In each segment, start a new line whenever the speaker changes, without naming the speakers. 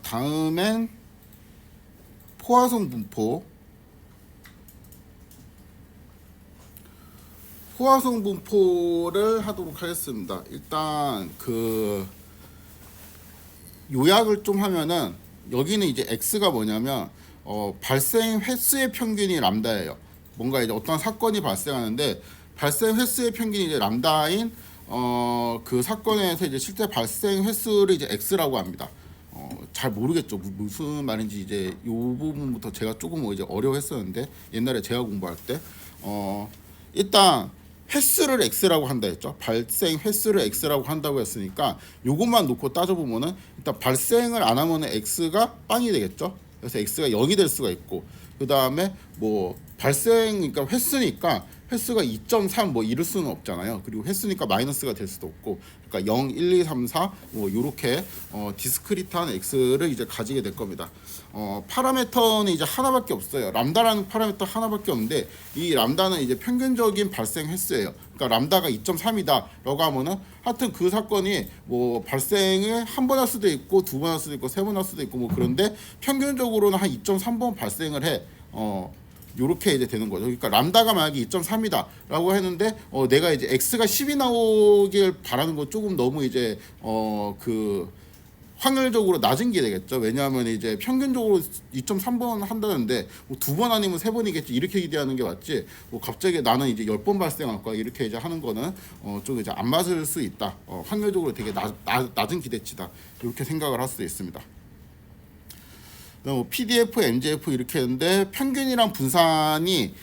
다음엔 포화성 분포. 포화성 분포를 하도록 하겠습니다. 일단 그 요약을 좀 하면은 여기는 이제 x가 뭐냐면 발생 횟수의 평균이 람다예요. 뭔가 이제 어떤 사건이 발생하는데 발생 횟수의 평균이 이제 람다인 그 사건에서 이제 실제 발생 횟수를 이제 x라고 합니다. 잘 모르겠죠. 무슨 말인지 이제 요 부분부터 제가 조금 이제 어려워했었는데 옛날에 제가 공부할 때 일단 횟수를 x라고 한다 했죠. 발생 횟수를 x라고 한다고 했으니까 요것만 놓고 따져보면은 일단 발생을 안 하면은 x가 빵이 되겠죠. 그래서 x가 0이 될 수가 있고 그 다음에 뭐 발생 그러니까 횟수가 2.3 뭐 이럴 수는 없잖아요. 그리고 횟수니까 마이너스가 될 수도 없고 그러니까 0, 1, 2, 3, 4 뭐 요렇게 디스크리트한 x를 이제 가지게 될 겁니다. 파라미터는 이제 하나밖에 없어요. 람다라는 파라미터 하나밖에 없는데 이 람다는 이제 평균적인 발생 횟수예요. 그러니까 람다가 2.3이다라고 하면은 하여튼 그 사건이 뭐 발생을 한 번 할 수도 있고 두 번 할 수도 있고 세 번 할 수도 있고 뭐 그런데 평균적으로는 한 2.3번 발생을 해. 요렇게 이제 되는 거죠. 그러니까 람다가 만약에 2.3이다라고 했는데 내가 이제 x가 10이 나오길 바라는 건 조금 너무 이제 그 확률적으로 낮은 게 되겠죠. 왜냐하면 이제 평균적으로 2.3번 한다는데 뭐 두 번 아니면 세 번이겠지 이렇게 기대하는 게 맞지. 뭐 갑자기 나는 이제 10번 발생할 거야 이렇게 이제 하는 거는 좀 이제 안 맞을 수 있다. 확률적으로 되게 낮은 기대치다 이렇게 생각을 할 수 있습니다. PDF, MJF 이렇게 했는데 평균이랑 분산이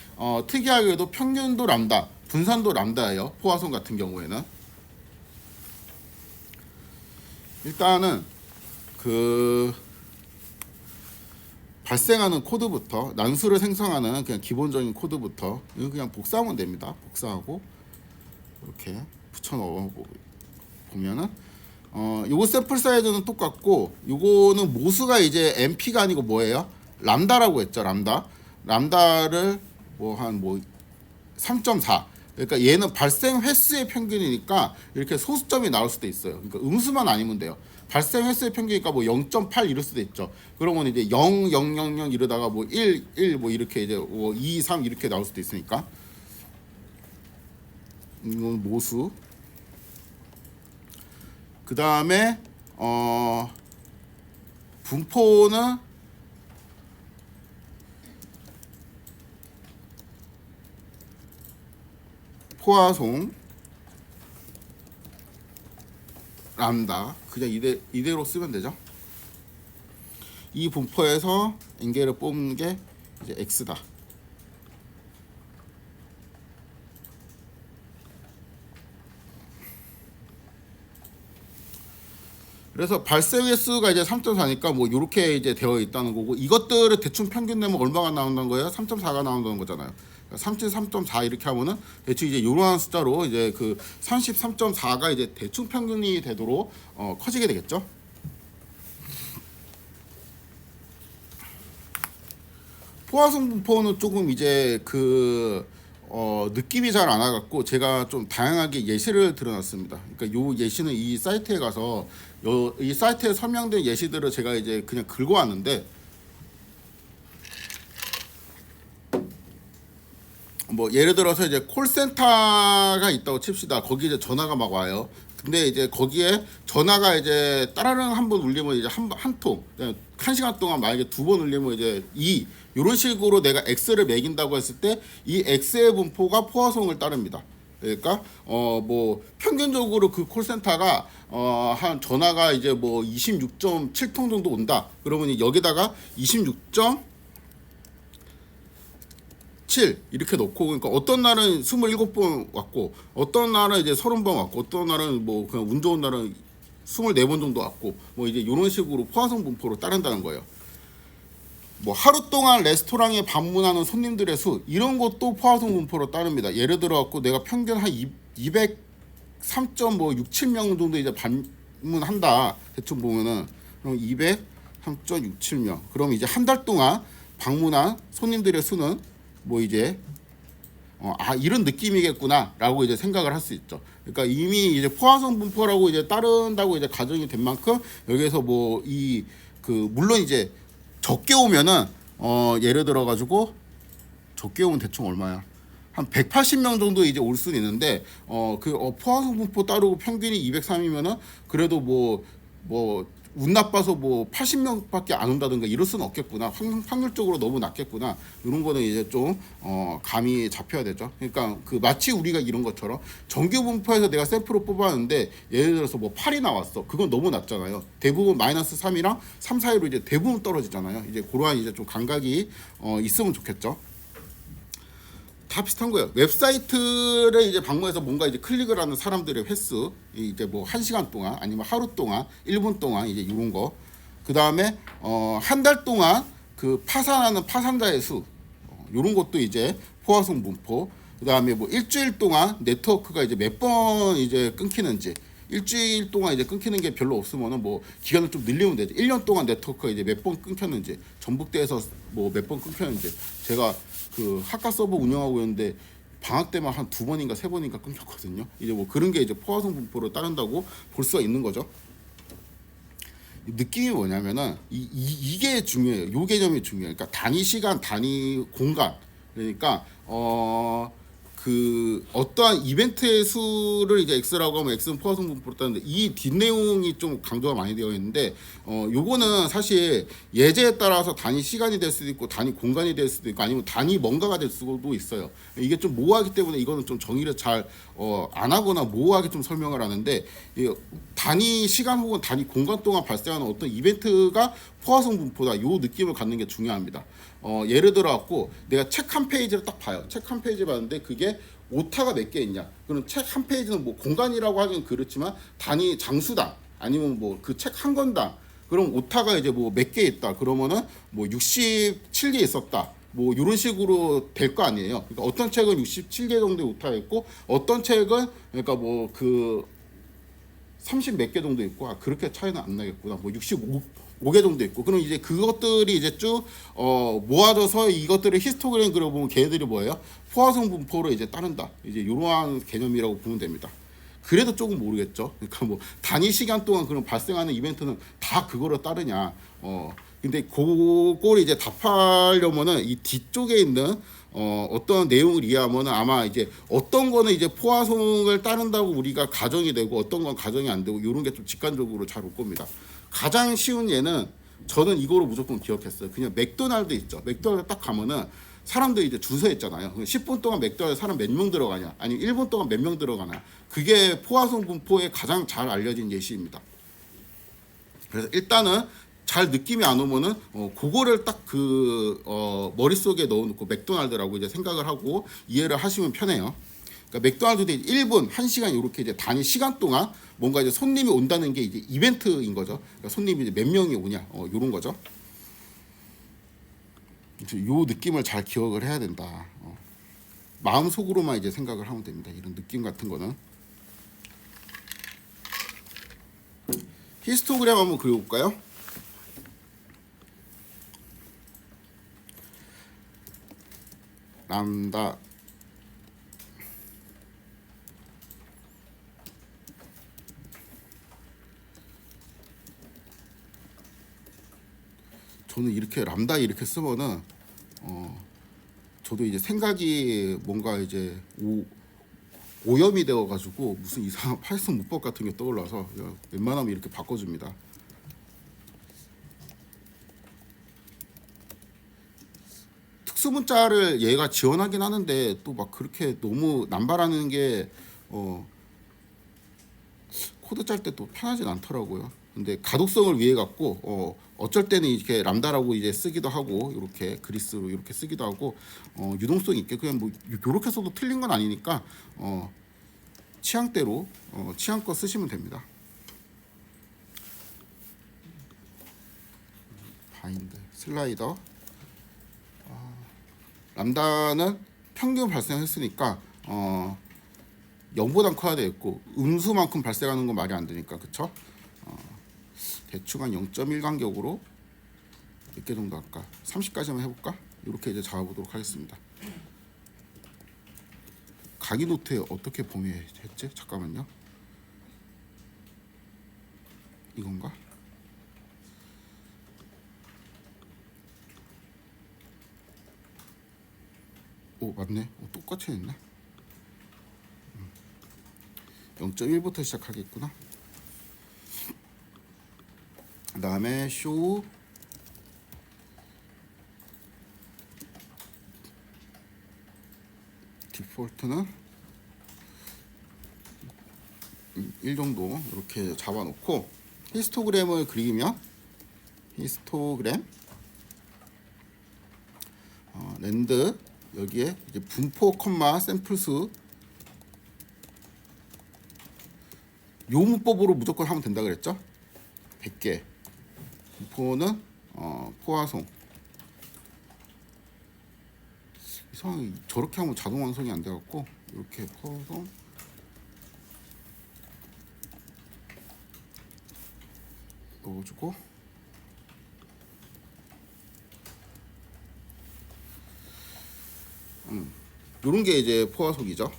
특이하게도 평균도 람다, 분산도 람다예요. 포화성 같은 경우에는 일단은 그 발생하는 코드부터 난수를 생성하는 그냥 기본적인 코드부터 이거 그냥 복사하면 됩니다. 복사하고 이렇게 붙여 넣어 보면은 요거 샘플 사이즈는 똑같고 요거는 모수가 이제 MP가 아니고 뭐예요? 람다라고 했죠. 람다를 뭐 한 3.4 그러니까 얘는 발생 횟수의 평균이니까 이렇게 소수점이 나올 수도 있어요. 그러니까 음수만 아니면 돼요. 발생 횟수의 평균이니까 뭐 0.8 이럴 수도 있죠. 그러면 이제 0, 0, 0, 0 이러다가 뭐 1, 1 뭐 이렇게 이제 뭐 2, 3 이렇게 나올 수도 있으니까 이건 모수. 그 다음에 분포는 포화송 람다 그냥 이대로 쓰면 되죠. 이 분포에서 엔겔을 뽑는 게 이제 x다. 그래서 발생 횟수가 이제 3.4니까 뭐 이렇게 이제 되어 있다는 거고 이것들을 대충 평균 내면 얼마가 나온다는 거예요? 3.4가 나온다는 거잖아요. 33.4 이렇게 하면은 대충 이제 이러한 숫자로 이제 그 33.4가 이제 대충 평균이 되도록 커지게 되겠죠. 포화성 분포는 조금 이제 그 느낌이 잘 안 와갖고 제가 좀 다양하게 예시를 드러놨습니다. 그러니까 요 예시는 이 사이트에 가서 이 사이트에 설명된 예시들을 제가 이제 그냥 긁어왔는데 뭐 예를 들어서 이제 콜센터가 있다고 칩시다. 거기 이제 전화가 막 와요. 근데 이제 거기에 전화가 이제 따라랑 한 번 울리면 이제 한 통, 한 시간 동안 만약에 두 번 울리면 이제 이런 식으로 내가 x를 매긴다고 했을 때 이 x의 분포가 포화성을 따릅니다. 그러니까 뭐 평균적으로 그 콜센터가 한 전화가 이제 뭐 26.7통 정도 온다. 그러면 여기다가 26.7 이렇게 놓고 그러니까 어떤 날은 27번 왔고 어떤 날은 이제 30번 왔고 어떤 날은 뭐 그냥 운 좋은 날은 24번 정도 왔고 뭐 이제 이런 식으로 포화성 분포로 따른다는 거예요. 뭐 하루 동안 레스토랑에 방문하는 손님들의 수 이런 것도 포화성 분포로 따릅니다. 예를 들어 갖고 내가 평균 한 203.67명 정도 이제 방문한다. 대충 보면은 그럼 203.67명. 그럼 이제 한 달 동안 방문한 손님들의 수는 뭐 이제 이런 느낌이겠구나라고 이제 생각을 할 수 있죠. 그러니까 이미 이제 포화성 분포라고 이제 따른다고 이제 가정이 된 만큼 여기에서 뭐 이 그 물론 이제 적게 오면은 예를 들어 가지고 적게 오면 대충 얼마야? 한 180명 정도 이제 올 수는 있는데 포화성 분포 따르고 평균이 203이면은 그래도 뭐 운 나빠서 뭐 80명밖에 안 온다든가 이럴 수는 없겠구나. 확률적으로 너무 낮겠구나. 이런 거는 이제 좀 감이 잡혀야 되죠. 그러니까 그 마치 우리가 이런 것처럼 정규 분포에서 내가 샘플을 뽑았는데 예를 들어서 뭐 8이 나왔어. 그건 너무 낮잖아요. 대부분 마이너스 3이랑 3 사이로 이제 대부분 떨어지잖아요. 이제 그러한 이제 좀 감각이 있으면 좋겠죠. 다 비슷한 거예요. 웹사이트를 이제 방문해서 뭔가 이제 클릭을 하는 사람들의 횟수, 이제 뭐 1시간 동안 아니면 하루 동안, 1분 동안 이제 이런 거. 그 다음에 한 달 동안 그 파산하는 파산자의 수, 이런 것도 이제 포화성 분포. 그 다음에 뭐 일주일 동안 네트워크가 이제 몇 번 이제 끊기는지. 일주일 동안 이제 끊기는 게 별로 없으면은 뭐 기간을 좀 늘리면 되죠. 1년 동안 네트워크가 이제 몇 번 끊겼는지, 전북대에서 뭐 몇 번 끊겼는지. 제가 그 학과 서버 운영하고 있는데 방학 때만 한 2번인가 3번인가 끊겼거든요. 이제 뭐 그런 게 이제 포화성 분포를 따른다고 볼 수가 있는 거죠. 느낌이 뭐냐면은 이게 중요해요. 요 개념이 중요해요. 그러니까 단위 시간, 단위 공간. 그러니까 그 어떠한 이벤트의 수를 이제 x라고 하면 x는 포화성 분포로 따는데 이 뒷내용이 좀 강조가 많이 되어 있는데 요거는 사실 예제에 따라서 단위 시간이 될 수도 있고 단위 공간이 될 수도 있고 아니면 단위 뭔가가 될 수도 있어요. 이게 좀 모호하기 때문에 이거는 좀 정의를 잘 안 하거나 모호하게 좀 설명을 하는데 단위 시간 혹은 단위 공간 동안 발생하는 어떤 이벤트가 포화성 분포다. 요 느낌을 갖는 게 중요합니다. 예를 들어 갖고 내가 책 한 페이지를 딱 봐요. 책 한 페이지 봤는데 그게 오타가 몇 개 있냐? 그럼 책 한 페이지는 뭐 공간이라고 하긴 그렇지만 단위 장수당 아니면 뭐 그 책 한 권당 그럼 오타가 이제 뭐 몇 개 있다. 그러면은 뭐 67개 있었다. 뭐 이런 식으로 될 거 아니에요. 그러니까 어떤 책은 67개 정도의 오타가 있고 어떤 책은 그러니까 뭐 그 30 몇 개 정도 있고 그렇게 차이는 안 나겠구나. 뭐 65개 정도 있고 그럼 이제 그것들이 이제 쭉 모아져서 이것들을 히스토그램 그려보면 걔네들이 뭐예요? 포화성 분포로 이제 따른다. 이제 이러한 개념이라고 보면 됩니다. 그래도 조금 모르겠죠. 그러니까 뭐 단위 시간 동안 그런 발생하는 이벤트는 다 그거로 따르냐. 근데 그걸 이제 답하려면은 이 뒤쪽에 있는 어떤 내용을 이해하면 아마 이제 어떤 거는 이제 포화성을 따른다고 우리가 가정이 되고 어떤 건 가정이 안 되고 이런 게 좀 직관적으로 잘 올 겁니다. 가장 쉬운 예는 저는 이거로 무조건 기억했어요. 그냥 맥도날드 있죠. 맥도날드 딱 가면은 사람들이 이제 줄 서 있잖아요. 10분 동안 맥도날드 사람 몇 명 들어가냐, 아니면 1분 동안 몇 명 들어가나. 그게 포화성 분포에 가장 잘 알려진 예시입니다. 그래서 일단은 잘 느낌이 안 오면은 그거를 딱 그 머릿속에 넣어놓고 맥도날드라고 이제 생각을 하고 이해를 하시면 편해요. 그러니까 맥도날드도 1분, 1시간 이렇게 이제 단위 시간 동안 뭔가 이제 손님이 온다는 게 이제 이벤트인 거죠. 그러니까 손님이 이제 몇 명이 오냐, 요런 거죠. 요 느낌을 잘 기억을 해야 된다. 마음속으로만 이제 생각을 하면 됩니다. 이런 느낌 같은 거는. 히스토그램 한번 그려볼까요? 람다 저는 이렇게 람다 이렇게 쓰면은 저도 이제 생각이 뭔가 이제 오염이 되어가지고 무슨 이상한 파이썬 문법 같은 게 떠올라서 웬만하면 이렇게 바꿔줍니다. 특수문자를 얘가 지원하긴 하는데 또 막 그렇게 너무 남발하는 게 코드 짤 때 또 편하진 않더라고요. 근데 가독성을 위해 갖고 어쩔 때는 이렇게 람다라고 이제 쓰기도 하고 이렇게 그리스로 이렇게 쓰기도 하고 유동성 있게 그냥 뭐 이렇게 써도 틀린 건 아니니까 취향대로 취향껏 쓰시면 됩니다. 바인드 슬라이더 람다는 평균 발생했으니까 0보단 커야 되겠고 음수만큼 발생하는 건 말이 안 되니까 그쵸? 대충 한 0.1 간격으로 몇 개 정도 할까? 30까지만 해볼까? 이렇게 이제 잡아보도록 하겠습니다. 강의 노트에 어떻게 범위했지? 잠깐만요. 이건가? 오 맞네. 똑같이 했네. 0.1부터 시작하겠구나. 그 다음에 쇼 디폴트는 1 정도 이렇게 잡아놓고 히스토그램을 그리면 히스토그램 랜드 여기에 이제 분포 컴마 샘플수 요 문법으로 무조건 하면 된다 그랬죠? 100개 분포는 포화송 이상하게 저렇게 하면 자동 완성이 안 돼갖고 이렇게 포화송 넣어주고 요런 게 이제 포화속이죠.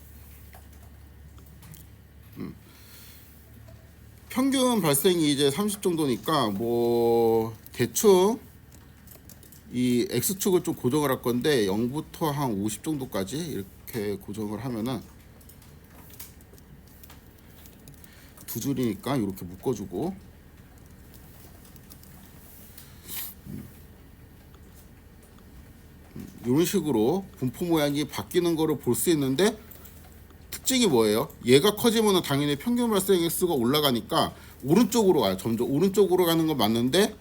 평균 발생이 이제 30 정도니까 뭐 대충 이 X축을 좀 고정을 할 건데 0부터 한 50 정도까지 이렇게 고정을 하면은 두 줄이니까 이렇게 묶어주고 이런 식으로 분포 모양이 바뀌는 거를 볼 수 있는데 특징이 뭐예요? 얘가 커지면 당연히 평균 발생 횟수가 올라가니까 오른쪽으로 가요. 점점 오른쪽으로 가는 건 맞는데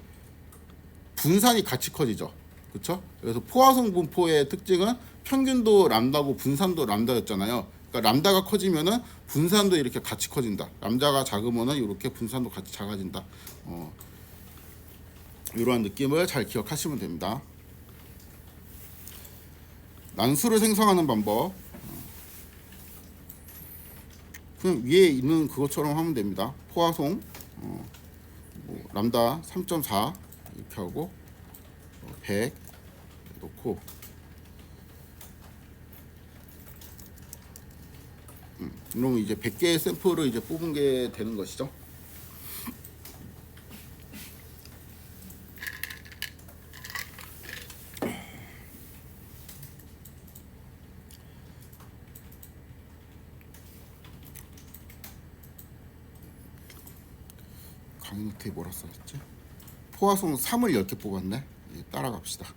분산이 같이 커지죠. 그렇죠? 그래서 포화송 분포의 특징은 평균도 람다고 분산도 람다였잖아요. 그러니까 람다가 커지면은 분산도 이렇게 같이 커진다. 람다가 작으면은 이렇게 분산도 같이 작아진다. 이러한 느낌을 잘 기억하시면 됩니다. 난수를 생성하는 방법 그냥 위에 있는 그것처럼 하면 됩니다. 포화송 뭐 람다 3.4 이렇게 하고 100 놓고 그러면 이제 100개의 샘플을 이제 뽑은 게 되는 것이죠. 강의 노트에 뭐라 써있지? 포화송 3을 10개 뽑았네. 따라갑시다.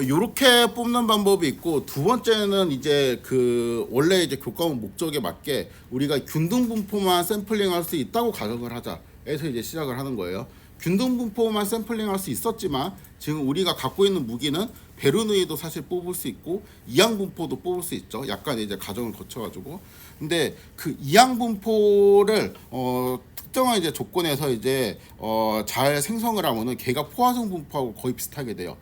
요렇게 뽑는 방법이 있고 두 번째는 이제 그 원래 이제 교과목 목적에 맞게 우리가 균등 분포만 샘플링할 수 있다고 가정을 하자 해서 이제 시작을 하는 거예요. 균등 분포만 샘플링할 수 있었지만 지금 우리가 갖고 있는 무기는 베르누이도 사실 뽑을 수 있고 이항 분포도 뽑을 수 있죠. 약간 이제 가정을 거쳐가지고 근데 그 이항 분포를 특정한 이제 조건에서 이제 잘 생성을 하면은 걔가 포화성 분포하고 거의 비슷하게 돼요.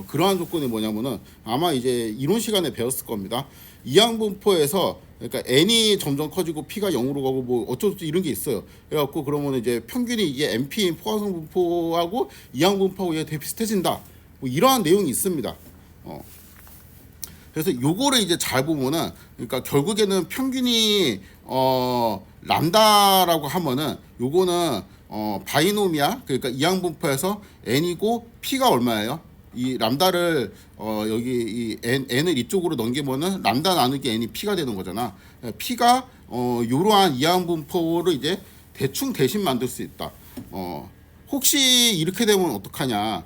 그러한 조건이 뭐냐면은 아마 이제 이론 시간에 배웠을 겁니다. 이항 분포에서 그러니까 n이 점점 커지고 p가 0으로 가고 뭐 어쩌고 이런 게 있어요. 그래갖고 그러면 이제 평균이 이게 np인 포화성 분포하고 이항 분포하고 얘가 되게 비슷해진다. 뭐 이러한 내용이 있습니다. 그래서 요거를 이제 잘 보면은 그러니까 결국에는 평균이 람다라고 하면은 요거는 바이노미아 그러니까 이항 분포에서 n이고 p가 얼마예요? 이 람다를 여기 이 n을 이쪽으로 넘기면은 람다 나누기 n이 p가 되는 거잖아. p가 이러한 이항 분포를 이제 대충 대신 만들 수 있다. 혹시 이렇게 되면 어떡하냐?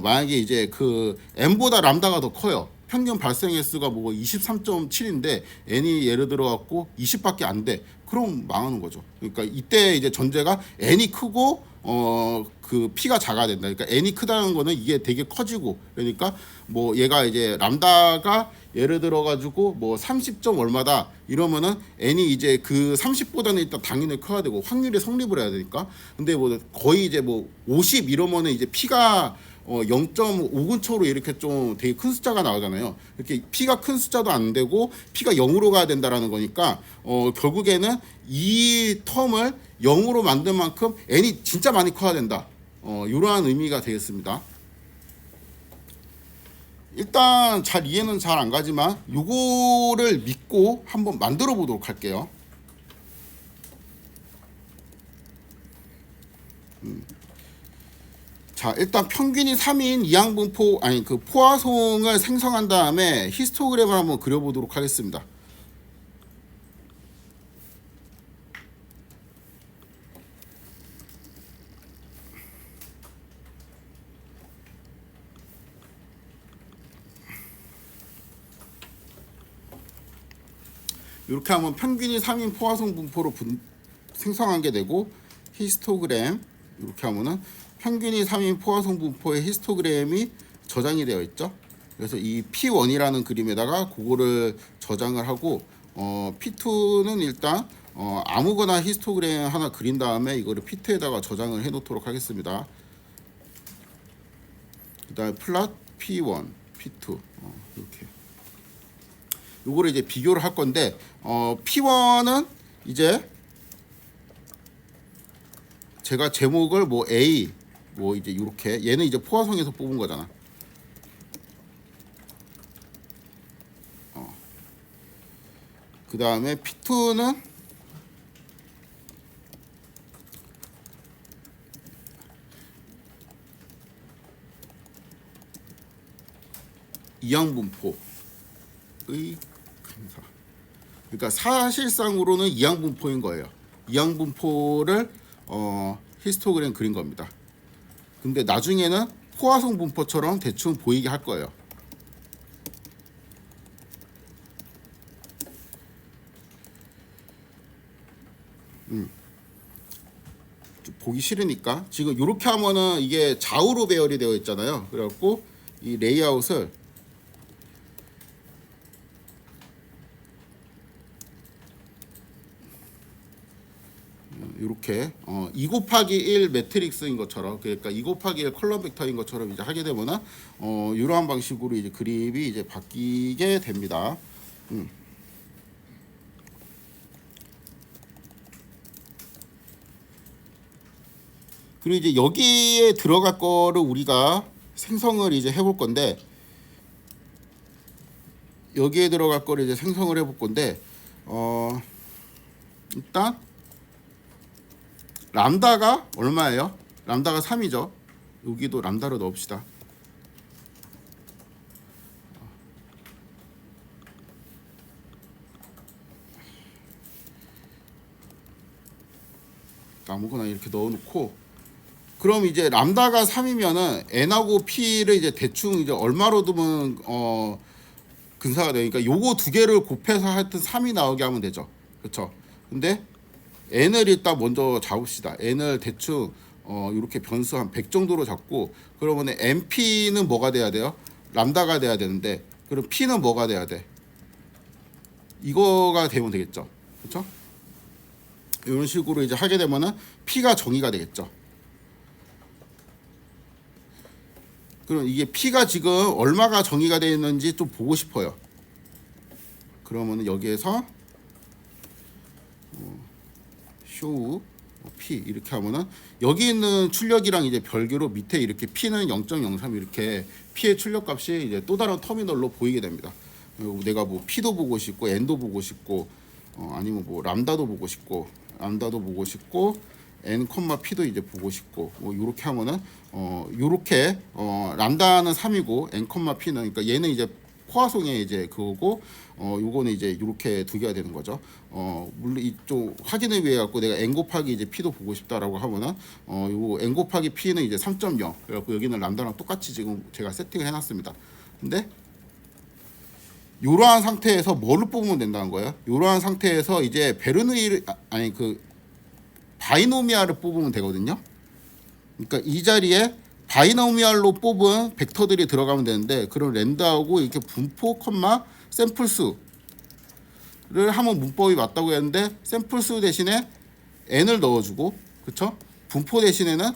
만약에 이제 그 n보다 람다가 더 커요. 평균 발생 횟수가 뭐 23.7인데 n이 예를 들어 갖고 20밖에 안 돼. 그럼 망하는 거죠. 그러니까 이때 이제 전제가 n이 크고 그 p가 작아야 된다. 그러니까 n이 크다는 거는 이게 되게 커지고 그러니까 뭐 얘가 이제 람다가 예를 들어 가지고 뭐 30점 얼마다 이러면은 n이 이제 그 30보다는 일단 당연히 커야 되고 확률이 성립을 해야 되니까 근데 뭐 거의 이제 뭐 50 이러면은 이제 p가 0.5 근처로 이렇게 좀 되게 큰 숫자가 나오잖아요. 이렇게 p가 큰 숫자도 안 되고 p가 0으로 가야 된다라는 거니까 결국에는 이 텀을 0으로 만든 만큼 n이 진짜 많이 커야 된다. 이러한 의미가 되겠습니다. 일단 잘 이해는 잘 안 가지만 요거를 믿고 한번 만들어 보도록 할게요. 자, 일단 평균이 3인 이항분포 아니 그 포화송을 생성한 다음에 히스토그램을 한번 그려보도록 하겠습니다. 이렇게 하면 평균이 3인 포화송 분포로 생성한 게 되고, 히스토그램 이렇게 하면은 평균이 3인 포화송 분포의 히스토그램이 저장이 되어 있죠. 그래서 이 P1이라는 그림에다가 그거를 저장을 하고, P2는 일단 아무거나 히스토그램 하나 그린 다음에 이거를 P2에다가 저장을 해 놓도록 하겠습니다. 그 다음에 플롯 P1, P2 이렇게 요거를 이제 비교를 할 건데, P1은 이제 제가 제목을 뭐 A 뭐 이제 이렇게, 얘는 이제 포화성에서 뽑은 거잖아. 그 다음에 P2는 이항분포의 근사. 그러니까 사실상으로는 이항분포인 거예요. 이항분포를 히스토그램 그린 겁니다. 근데 나중에는 포화성 분포처럼 대충 보이게 할 거예요. 좀 보기 싫으니까 지금 이렇게 하면은 이게 좌우로 배열이 되어 있잖아요. 그래갖고 이 레이아웃을 이렇게 2 곱하기 1 매트릭스인 것처럼, 그러니까 2 곱하기 1 컬럼 벡터인 것처럼 이제 하게 되면은 이러한 방식으로 이제 그림이 이제 바뀌게 됩니다. 그리고 이제 여기에 들어갈 거를 우리가 생성을 이제 해볼 건데, 여기에 들어갈 거를 이제 생성을 해볼 건데, 일단 람다가 얼마예요? 람다가 3이죠. 여기도 람다를 넣읍시다. 아무거나 이렇게 넣어놓고, 그럼 이제 람다가 3이면은 n하고 p를 이제 대충 이제 얼마로 두면 근사가 되니까 요거 두 개를 곱해서 하여튼 3이 나오게 하면 되죠. 그렇죠? 근데 n을 일단 먼저 잡읍시다. n을 대충 이렇게 변수 한 100 정도로 잡고, 그러면 np는 뭐가 돼야 돼요? 람다가 돼야 되는데, 그럼 p는 뭐가 돼야 돼? 이거가 되면 되겠죠. 그렇죠? 이런 식으로 이제 하게 되면은 p가 정의가 되겠죠. 그럼 이게 p가 지금 얼마가 정의가 되어 있는지 좀 보고 싶어요. 그러면은 여기에서 show p 이렇게 하면은 여기 있는 출력이랑 이제 별개로 밑에 이렇게 p는 0.03 이렇게 p의 출력 값이 이제 또 다른 터미널로 보이게 됩니다. 그리고 내가 뭐 p도 보고 싶고 n도 보고 싶고 아니면 뭐 람다도 보고 싶고 n, p도 이제 보고 싶고, 뭐 요렇게 하면은 요렇게 람다는 3이고 n, p는, 그러니까 얘는 이제 포화송의 이제 그거고, 요거는 이제 요렇게 두 개가 되는 거죠. 물론 이쪽 확인을 위해 갖고 내가 n 곱하기 이제 p도 보고 싶다라고 하면은 요거 n 곱하기 p는 이제 3.0. 그래갖고 여기는 람다랑 똑같이 지금 제가 세팅을 해놨습니다. 근데 이러한 상태에서 뭐를 뽑으면 된다는 거예요? 이러한 상태에서 이제 베르누이를 아니 그 바이노미알을 뽑으면 되거든요. 그러니까 이 자리에 바이노미알로 뽑은 벡터들이 들어가면 되는데, 그럼 랜드하고 이렇게 분포, 샘플 수를 하면 문법이 맞다고 했는데, 샘플 수 대신에 n을 넣어주고, 그쵸? 분포 대신에는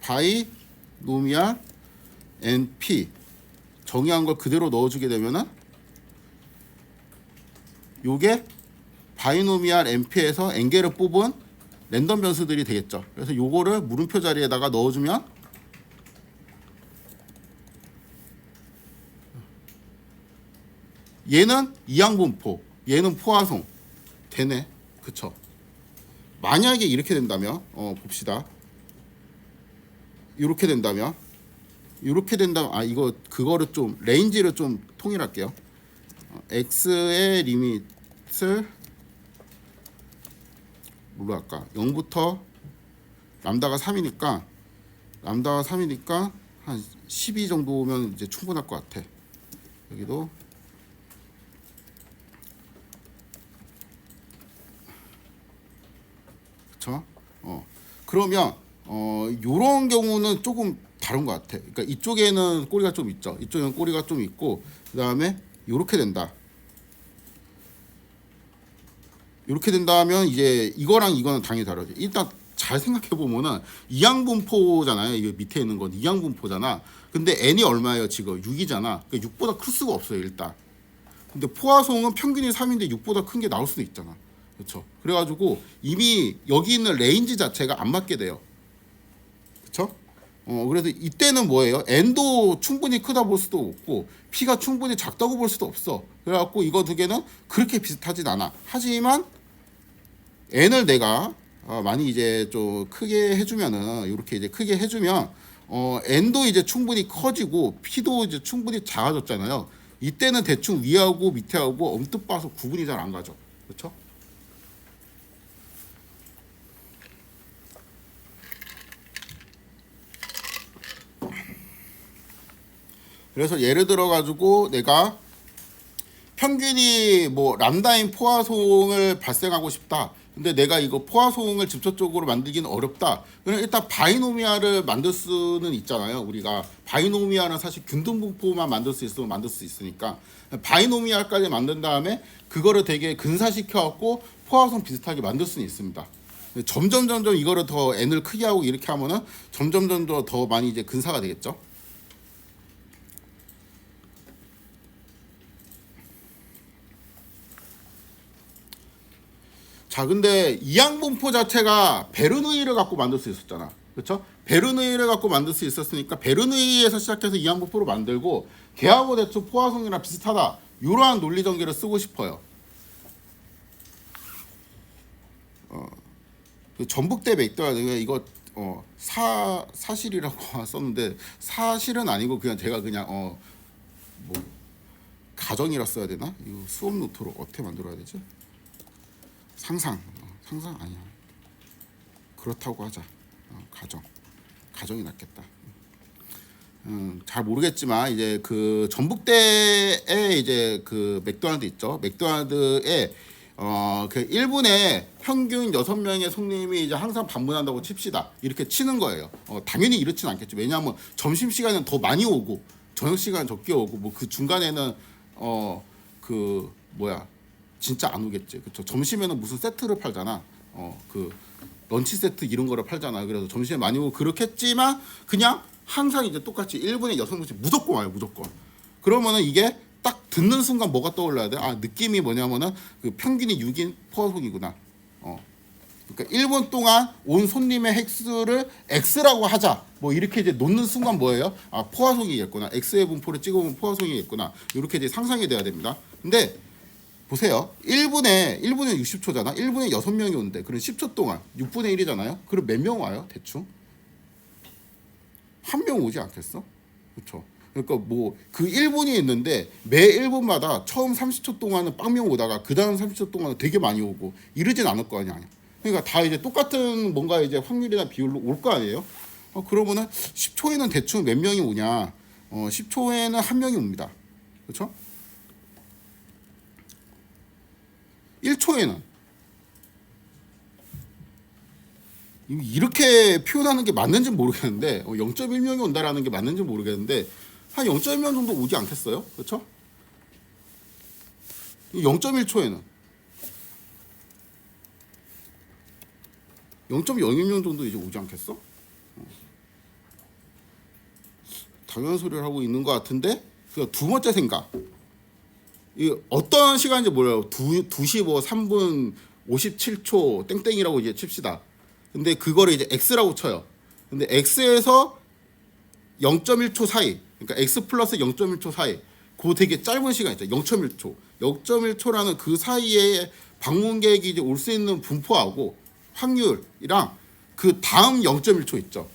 바이노미알 np 정의한 걸 그대로 넣어주게 되면은 요게 바이노미알 np에서 n개를 뽑은 랜덤 변수들이 되겠죠. 그래서 요거를 물음표 자리에다가 넣어주면 얘는 이항분포, 얘는 포화송 되네. 그쵸? 만약에 이렇게 된다면 봅시다. 이렇게 된다면 이거 그거를 좀 레인지를 좀 통일할게요. x의 리밋을 뭘로 할까? 0부터 람다가 3이니까 한 12 정도면 이제 충분할 것 같아. 여기도 그쵸? 그러면 요런 경우는 조금 다른 것 같아. 그러니까 이쪽에는 꼬리가 좀 있죠. 이쪽에는 꼬리가 좀 있고 그다음에 요렇게 된다. 이렇게 된다면 이제 이거랑 이거는 당연히 다르죠. 일단 잘 생각해 보면은 이항분포잖아요. 이게 밑에 있는 건 이항분포잖아. 근데 n이 얼마예요? 지금 6이잖아. 그러니까 6보다 클 수가 없어요. 일단. 근데 포화송은 평균이 3인데 6보다 큰 게 나올 수도 있잖아. 그렇죠? 그래가지고 이미 여기 있는 레인지 자체가 안 맞게 돼요. 그렇죠? 그래서 이때는 뭐예요? n도 충분히 크다 볼 수도 없고 p가 충분히 작다고 볼 수도 없어. 그래갖고 이거 두 개는 그렇게 비슷하진 않아. 하지만 n을 내가 많이 이제 좀 크게 해주면은 이렇게 이제 크게 해주면 n도 이제 충분히 커지고 p도 이제 충분히 작아졌잖아요. 이때는 대충 위하고 밑에하고 엄뜻 봐서 구분이 잘 안 가죠. 그렇죠? 그래서 예를 들어 가지고 내가 평균이 뭐 람다인 포화송을 발생하고 싶다. 근데 내가 이거 포화송을 직접적으로 만들기는 어렵다. 그럼 일단 바이노미알을 만들 수는 있잖아요. 우리가 바이노미알은 사실 균등분포만 만들 수 있으면 만들 수 있으니까 바이노미알까지 만든 다음에 그거를 되게 근사시켜 갖고 포화송 비슷하게 만들 수는 있습니다. 점점 이거를 더 n을 크게 하고 이렇게 하면은 점점 더 많이 이제 근사가 되겠죠. 자, 근데 이항분포 자체가 베르누이를 갖고 만들 수 있었잖아. 그렇죠? 베르누이를 갖고 만들 수 있었으니까 베르누이에서 시작해서 이항분포로 만들고 걔하고 대충 포화송이랑 비슷하다. 이러한 논리 전개를 쓰고 싶어요. 그 전북대 맥도날드 이거 사실이라고 썼는데 사실은 아니고 그냥 제가 그냥 뭐 가정이라 써야 되나? 이거 수업 노트로 어떻게 만들어야 되지? 상상 아니야. 그렇다고 하자. 가정이 낫겠다. 잘 모르겠지만 이제 그 전북대에 이제 그 맥도날드 있죠. 맥도날드에 그 1분에 평균 6명의 손님이 이제 항상 방문한다고 칩시다. 이렇게 치는 거예요. 당연히 이렇진 않겠죠. 왜냐하면 점심 시간은 더 많이 오고 저녁 시간은 적게 오고 뭐 그 중간에는 그 뭐야 진짜 안 오겠지. 그렇죠. 점심에는 무슨 세트를 팔잖아. 그 런치 세트 이런 거를 팔잖아. 그래서 점심에 많이 오고 그렇겠지만 그냥 항상 이제 똑같이 1분에 6명씩 무조건 와요. 무조건. 그러면은 이게 딱 듣는 순간 뭐가 떠올라야 돼? 느낌이 뭐냐면은 그 평균이 6인 포화송이구나. 그러니까 1분 동안 온 손님의 횟수를 x라고 하자. 뭐 이렇게 이제 놓는 순간 뭐예요? 포화송이겠구나. x의 분포를 찍어보면 포화송이겠구나. 이렇게 이제 상상이 돼야 됩니다. 근데 보세요. 1분에 60초잖아. 1분에 6명이 온대. 그럼 10초 동안 6분의 1이잖아요. 그럼 몇 명 와요? 대충? 한 명 오지 않겠어? 그렇죠. 그러니까 뭐 그 1분이 있는데 매 1분마다 처음 30초 동안은 빵명 오다가 그 다음 30초 동안은 되게 많이 오고 이러진 않을 거 아니야. 그러니까 다 이제 똑같은 뭔가 이제 확률이나 비율로 올 거 아니에요. 그러면은 10초에는 대충 몇 명이 오냐? 10초에는 한 명이 옵니다. 그렇죠? 1초에는 이렇게 표현하는 게 맞는지 모르겠는데 0.1명이 온다라는 게 맞는지 모르겠는데 한 0.1명 정도 오지 않겠어요? 그렇죠? 0.1초에는 0.01명 정도 이제 오지 않겠어? 당연한 소리를 하고 있는 것 같은데 두 번째 생각 이 어떤 시간인지 몰라요. 2시 뭐 3분 57초 땡땡이라고 이제 칩시다. 근데 그거를 이제 x라고 쳐요. 근데 x에서 0.1초 사이, 그러니까 x 플러스 0.1초 사이, 그 되게 짧은 시간 있죠. 0.1초. 0.1초라는 그 사이에 방문객이 이제 올 수 있는 분포하고 확률이랑 그 다음 0.1초 있죠.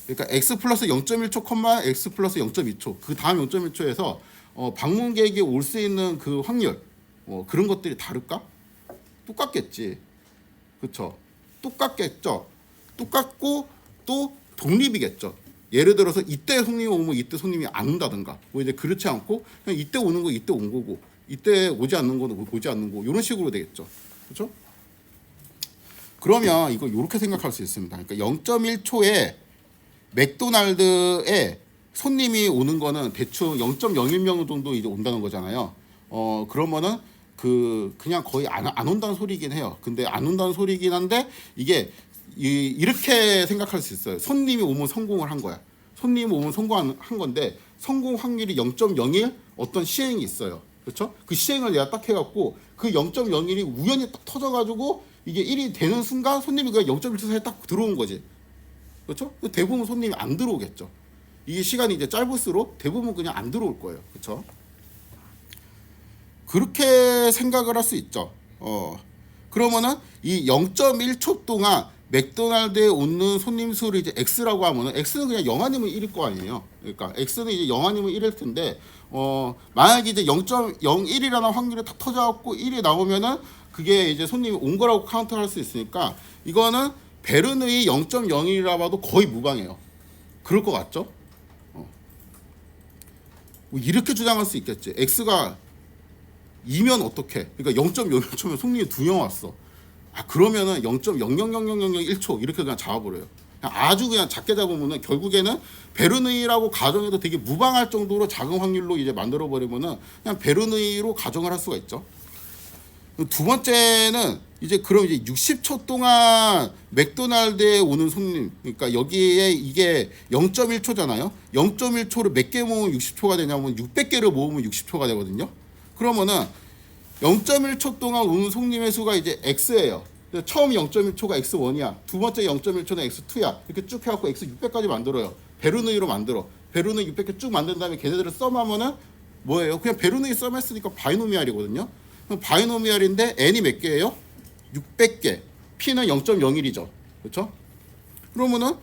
그러니까 x 플러스 0.1초, x 플러스 0.2초 그 다음 0.1초에서 방문객이 올 수 있는 그 확률 그런 것들이 다를까? 똑같겠지. 그렇죠? 똑같겠죠. 똑같고 또 독립이겠죠. 예를 들어서 이때 손님이 오면 이때 손님이 안 온다든가 뭐 이제 그렇지 않고 그냥 이때 오는 거 이때 온 거고 이때 오지 않는 거는 오지 않는 거 이런 식으로 되겠죠. 그렇죠? 그러면 이거 이렇게 생각할 수 있습니다. 그러니까 0.1초에 맥도날드에 손님이 오는 거는 대충 0.01명 정도 이제 온다는 거잖아요. 그러면은 그냥 거의 안 온다는 소리긴 해요. 근데 안 온다는 소리긴 한데 이게 이렇게 생각할 수 있어요. 손님이 오면 성공을 한 거야. 손님이 오면 성공한 건데 성공 확률이 0.01 어떤 시행이 있어요. 그렇죠? 그 시행을 내가 딱 해갖고 그 0.01이 우연히 딱 터져가지고 이게 1이 되는 순간 손님이 그냥 0.1초 사이에 딱 들어온 거지. 그렇죠? 대부분 손님이 안 들어오겠죠. 이게 시간이 이제 짧을수록 대부분 그냥 안 들어올 거예요. 그렇죠? 그렇게 생각을 할 수 있죠. 그러면은 이 0.1초 동안 맥도날드에 오는 손님 수를 이제 x라고 하면은 x는 그냥 0 아니면 1일 거 아니에요. 그러니까 x는 이제 0 아니면 1일 텐데 만약에 이제 0.01이라는 확률이 딱 터져갖고 1이 나오면은 그게 이제 손님이 온 거라고 카운트할 수 있으니까 이거는 베르누이 0.01이라 봐도 거의 무방해요. 그럴 것 같죠? 뭐 이렇게 주장할 수 있겠지. x가 2면 어떻게? 그러니까 0.01초면 손님이 2명 왔어. 그러면은 0.000001초 이렇게 그냥 잡아버려요. 아주 그냥 작게 잡으면은 결국에는 베르누이라고 가정해도 되게 무방할 정도로 작은 확률로 이제 만들어 버리면은 그냥 베르누이로 가정을 할 수가 있죠. 두 번째는 이제 그럼 이제 60초 동안 맥도날드에 오는 손님, 그러니까 여기에 이게 0.1초잖아요. 0.1초를 몇 개 모으면 60초가 되냐면 600개를 모으면 60초가 되거든요. 그러면은 0.1초 동안 오는 손님의 수가 이제 x예요. 처음 0.1초가 x1이야. 두 번째 0.1초는 x2야. 이렇게 쭉 해갖고 x600까지 만들어요. 베르누이로 만들어. 베르누이 600개 쭉 만든 다음에 걔네들을 썸하면은 뭐예요? 그냥 베르누이 썸했으니까 바이노미알이거든요. 그럼 바이노미알인데 n이 몇 개예요? 600개. p는 0.01이죠. 그렇죠? 그러면은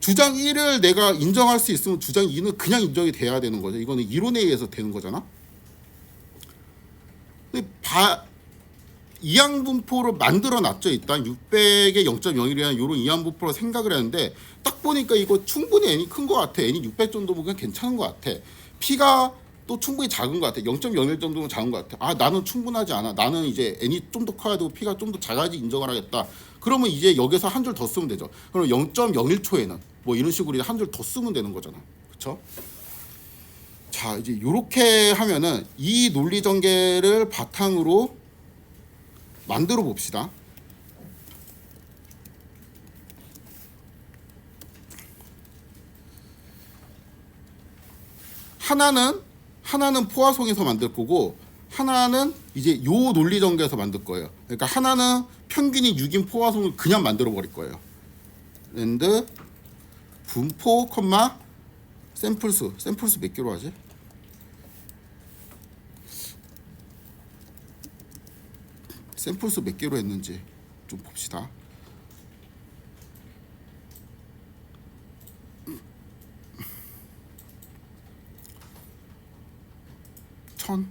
주장 1을 내가 인정할 수 있으면 주장 2는 그냥 인정이 돼야 되는 거죠. 이거는 이론에 의해서 되는 거잖아. 이항분포로 만들어 놨죠. 일단 600에 0.01이라는 이런 이항분포로 생각을 했는데 딱 보니까 이거 충분히 n이 큰 것 같아. n이 600 정도면 그냥 괜찮은 것 같아. p가 또 충분히 작은 것 같아. 0.01 정도면 작은 것 같아. 나는 충분하지 않아. 나는 이제 n이 좀 더 커야 되고 p가 좀 더 작아야지 인정을 하겠다. 그러면 이제 여기서 한 줄 더 쓰면 되죠. 그럼 0.01초에는 뭐 이런 식으로 한 줄 더 쓰면 되는 거잖아. 그렇죠? 자, 이제 이렇게 하면은 이 논리 전개를 바탕으로 만들어 봅시다. 하나는 포화송에서 만들 거고 하나는 이제 요 논리 전개에서 만들 거예요. 그러니까 하나는 평균이 6인 포화송을 그냥 만들어 버릴 거예요. 랜드 분포 샘플수 몇 개로 하지? 샘플수 몇 개로 했는지 좀 봅시다. 1000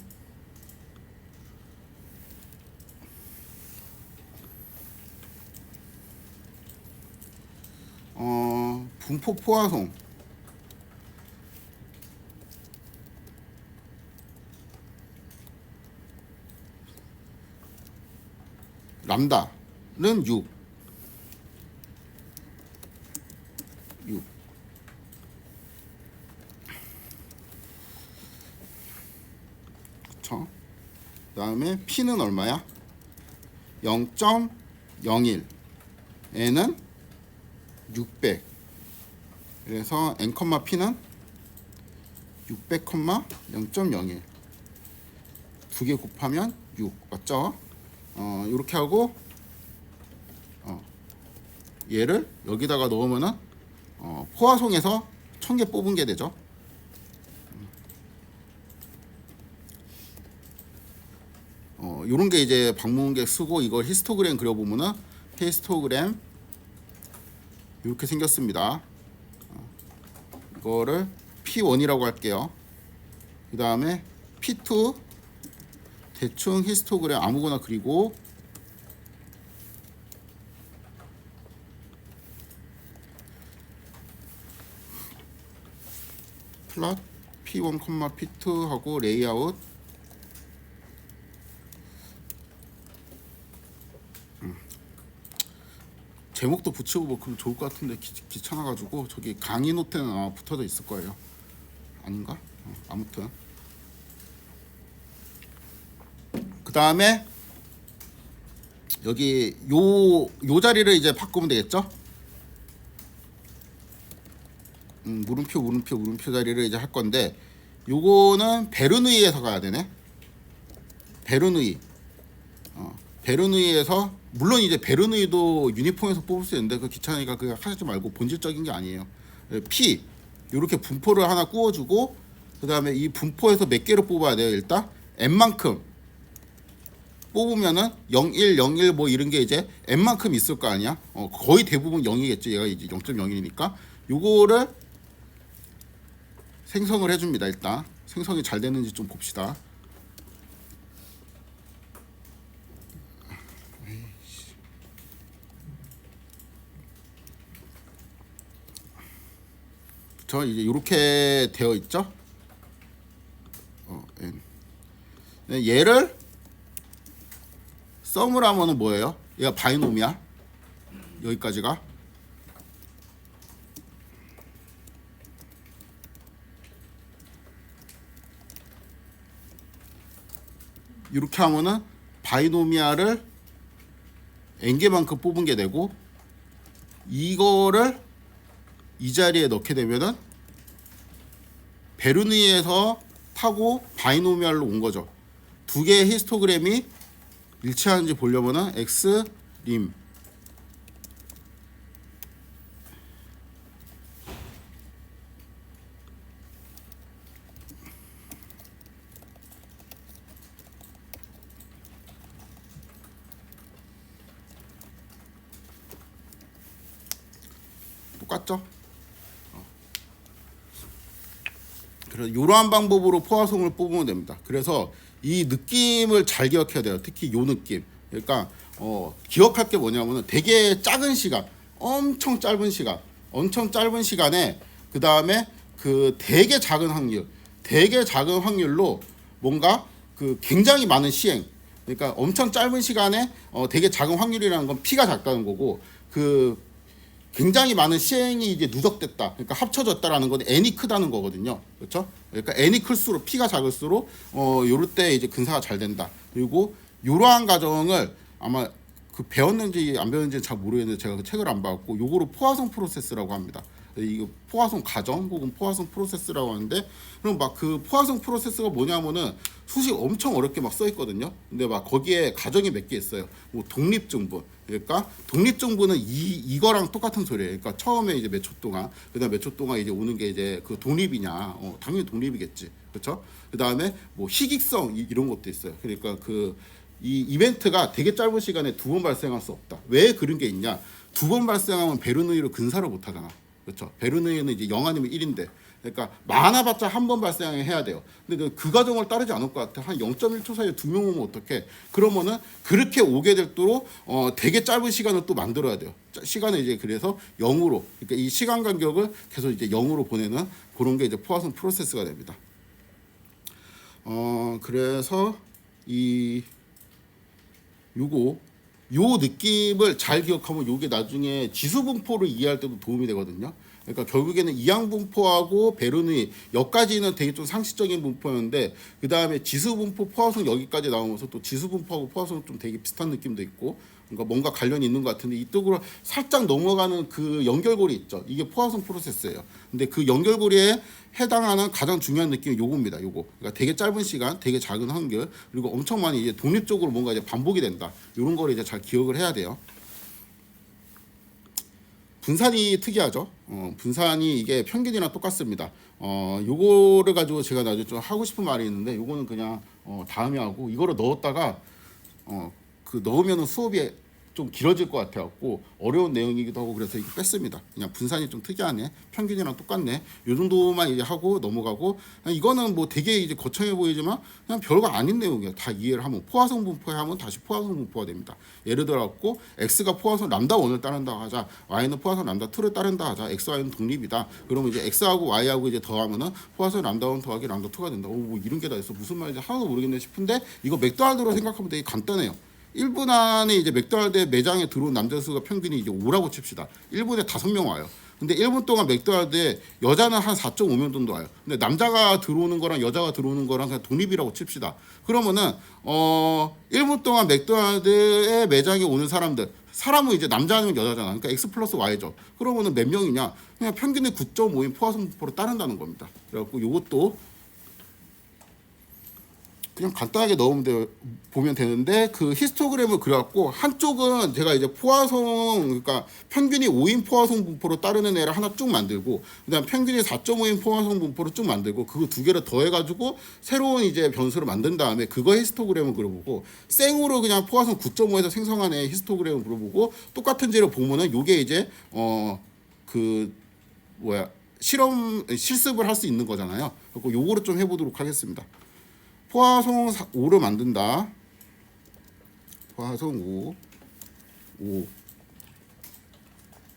분포 포화송 람다는 6 그쵸? 그 다음에 P는 얼마야? 0.01 N은 600 그래서 N, P는 600, 0.01 두 개 곱하면 6 맞죠? 이렇게 하고 얘를 여기다가 넣으면은 포화송에서 1000개 뽑은 게 되죠. 요런 게 이제 방문객 쓰고 이걸 히스토그램 그려보면은 히스토그램 이렇게 생겼습니다. 이거를 P1이라고 할게요. 그 다음에 P2 대충 히스토그램 아무거나 그리고 플롯 P1, P2 하고 레이아웃 제목도 붙이고 뭐 그럼 좋을 것 같은데 귀찮아가지고 저기 강의 노트는 아마 붙어져 있을 거예요. 아닌가? 아무튼 그 다음에 여기 요 자리를 이제 바꾸면 되겠죠? 물음표 자리를 이제 할 건데 요거는 베르누이에서 가야 되네. 베르누이에서 물론 이제 베르누이도 유니폼에서 뽑을 수 있는데 그 귀찮으니까 그거 하지 말고 본질적인 게 아니에요. P 이렇게 분포를 하나 꾸어주고 그 다음에 이 분포에서 몇 개를 뽑아야 돼요. 일단 n만큼 뽑으면은 0, 1, 0, 1 뭐 이런 게 이제 n만큼 있을 거 아니야. 거의 대부분 0이겠지. 얘가 이제 0.01이니까 요거를 생성을 해줍니다. 일단 생성이 잘 됐는지 좀 봅시다. 저 이제 이렇게 되어 있죠. 얘를 썸을 하면은 뭐예요? 얘가 바이놈이야. 여기까지가. 이렇게 하면은 바이노미알을 n개만큼 뽑은 게 되고 이거를 이 자리에 넣게 되면은 베르누이에서 타고 바이노미알로 온 거죠. 두 개의 히스토그램이 일치하는지 보려면은 x 림 똑같죠? 그래서 이러한 방법으로 포화송을 뽑으면 됩니다. 그래서 이 느낌을 잘 기억해야 돼요. 특히 요 느낌. 그러니까 기억할 게 뭐냐면은 되게 작은 시간, 엄청 짧은 시간에 그 다음에 그 되게 작은 확률로 뭔가 그 굉장히 많은 시행. 그러니까 엄청 짧은 시간에 되게 작은 확률이라는 건 P가 작다는 거고 그 굉장히 많은 시행이 이제 누적됐다. 그러니까 합쳐졌다라는 건 n이 크다는 거거든요. 그렇죠? 그러니까 n이 클수록 P가 작을수록 요럴 때 이제 근사가 잘 된다. 그리고 이러한 과정을 아마 그 배웠는지 안 배웠는지 잘 모르겠는데 제가 그 책을 안 봐갖고 요거를 포화성 프로세스라고 합니다. 이거 포화성 과정 혹은 포화성 프로세스라고 하는데 그럼 막 그 포화성 프로세스가 뭐냐면은 수식 엄청 어렵게 막 써 있거든요. 근데 막 거기에 과정이 몇 개 있어요. 뭐 독립증분. 그러니까 독립증분은 이거랑 똑같은 소리예요. 그러니까 처음에 이제 몇 초 동안 그다음 몇 초 동안 이제 오는 게 이제 그 독립이냐? 당연히 독립이겠지. 그렇죠? 그다음에 뭐 희귀성 이런 것도 있어요. 그러니까 그 이 이벤트가 되게 짧은 시간에 두 번 발생할 수 없다. 왜 그런 게 있냐? 두 번 발생하면 베르누이로 근사를 못 하잖아. 그렇죠? 베르누이는 이제 0 아니면 1인데 그러니까 많아봤자 한 번 발생해야 돼요. 근데 그 과정을 따르지 않을 것 같아. 한 0.1초 사이에 두 명 오면 어떡해? 그러면은 그렇게 오게 될도록 되게 짧은 시간을 또 만들어야 돼요. 시간을 이제 그래서 0으로 그러니까 이 시간 간격을 계속 이제 0으로 보내는 그런 게 이제 포화성 프로세스가 됩니다. 그래서 요 느낌을 잘 기억하면 요게 나중에 지수분포를 이해할 때도 도움이 되거든요. 그러니까 결국에는 이항분포하고 베르누이 여기까지는 되게 좀 상식적인 분포였는데 그 다음에 지수분포 포화성 여기까지 나오면서 또 지수분포하고 포화성 좀 되게 비슷한 느낌도 있고 그러니까 뭔가 관련이 있는 것 같은데 이쪽으로 살짝 넘어가는 그 연결고리 있죠. 이게 포화성 프로세스예요. 근데 그 연결고리에 해당하는 가장 중요한 느낌이 요겁니다. 요거. 그러니까 되게 짧은 시간, 되게 작은 확률, 그리고 엄청 많이 이제 독립적으로 뭔가 이제 반복이 된다. 이런 거를 이제 잘 기억을 해야 돼요. 분산이 특이하죠. 분산이 이게 평균이랑 똑같습니다. 요거를 가지고 제가 나중에 좀 하고 싶은 말이 있는데 요거는 그냥 다음에 하고 이거를 넣었다가 그 넣으면은 수업이 좀 길어질 것 같아갖고 어려운 내용이기도 하고 그래서 이거 뺐습니다. 그냥 분산이 좀 특이하네. 평균이랑 똑같네. 요 정도만 이제 하고 넘어가고 이거는 뭐 되게 이제 거창해 보이지만 그냥 별거 아닌 내용이에요. 다 이해를 하면 포화성 분포에 하면 다시 포화성 분포가 됩니다. 예를 들어갖고 x가 포화성 람다 1을 따른다 하자, y는 포화성 람다 2를 따른다 하자, x, y는 독립이다. 그러면 이제 x하고 y하고 이제 더하면은 포화성 람다 1 더하기 람다 2가 된다. 뭐 이런 게 다 있어. 무슨 말인지 하나도 모르겠네 싶은데 이거 맥도날드로 생각하면 되게 간단해요. 1분 안에 이제 맥도날드 매장에 들어온 남자 수가 평균이 이제 5라고 칩시다. 1분에 5명 와요. 근데 1분 동안 맥도날드에 여자는 한 4.5명 정도 와요. 근데 남자가 들어오는 거랑 여자가 들어오는 거랑 그냥 독립이라고 칩시다. 그러면은 1분 동안 맥도날드의 매장에 오는 사람은 이제 남자 아니면 여자잖아. 그러니까 x 플러스 y죠. 그러면은 몇 명이냐? 그냥 평균의 9.5인 포화성 분포로 따른다는 겁니다. 그래갖고 요것도 그냥 간단하게 보면 되는데 그 히스토그램을 그려갖고 한쪽은 제가 이제 포화성 그러니까 평균이 5인 포화성 분포로 따르는 애를 하나 쭉 만들고 그다음 평균이 4.5인 포화성 분포로 쭉 만들고 그거 두 개를 더해가지고 새로운 이제 변수를 만든 다음에 그거 히스토그램을 그려보고 생으로 그냥 포화성 9.5에서 생성한 애 히스토그램을 그려보고 똑같은 재료 보면은 요게 이제 실습을 할 수 있는 거잖아요. 그리고 요거를 좀 해보도록 하겠습니다. 포화성 5를 만든다. 포화성 5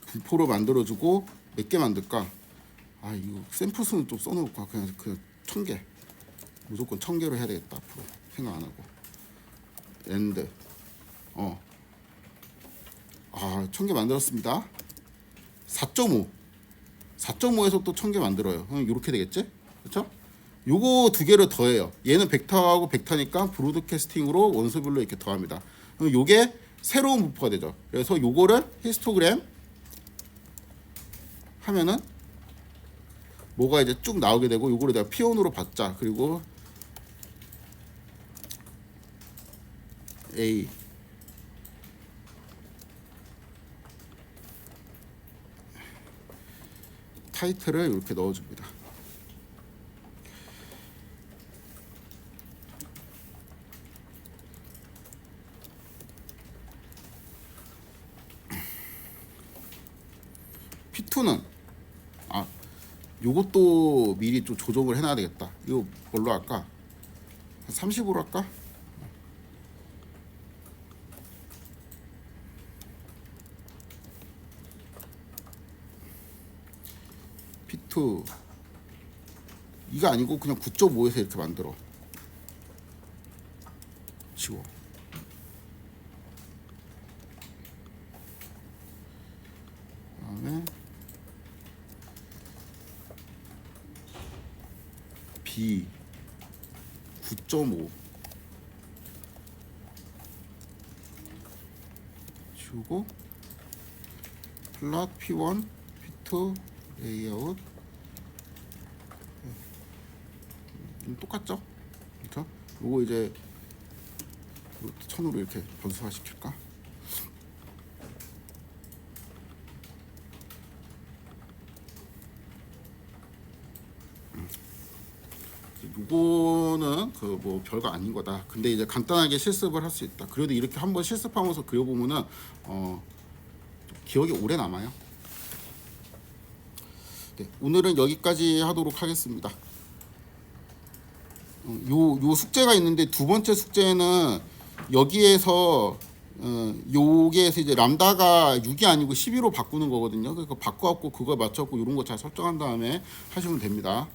분포를 만들어주고 몇 개 만들까? 아 이거 샘플 수는 좀 써놓을까? 그냥 1000개 무조건 1000개로 해야 되겠다. 앞으로 생각 안 하고 엔드 1000개 만들었습니다. 4.5에서 또 1000개 만들어요. 이렇게 되겠지? 그렇죠? 요거 두 개를 더해요. 얘는 벡터하고 벡터니까 브로드캐스팅으로 원소별로 이렇게 더합니다. 그럼 요게 새로운 분포가 되죠. 그래서 요거를 히스토그램 하면은 뭐가 이제 쭉 나오게 되고 요거를 내가 P1으로 받자. 그리고 A 타이틀을 이렇게 넣어줍니다. P2는 요것도 미리 좀 조정을 해놔야 되겠다. 이거 뭘로 할까? 30으로 할까? P2 이거 아니고 그냥 9.5에서 이렇게 만들어. 지워. 그다음에 B 9.5 주고 플롯 P1 P2 레이아웃 똑같죠? 그렇죠? 요거 이제 1000으로 이렇게 변수화 시킬까? 요거는 그 뭐 별거 아닌 거다. 근데 이제 간단하게 실습을 할 수 있다. 그래도 이렇게 한번 실습하면서 그려보면은 기억이 오래 남아요. 네, 오늘은 여기까지 하도록 하겠습니다. 요 숙제가 있는데 두 번째 숙제는 여기에서 요게에서 이제 람다가 6이 아니고 12로 바꾸는 거거든요. 그러니까 바꿔갖고 그거 맞춰갖고 이런 거 잘 설정한 다음에 하시면 됩니다.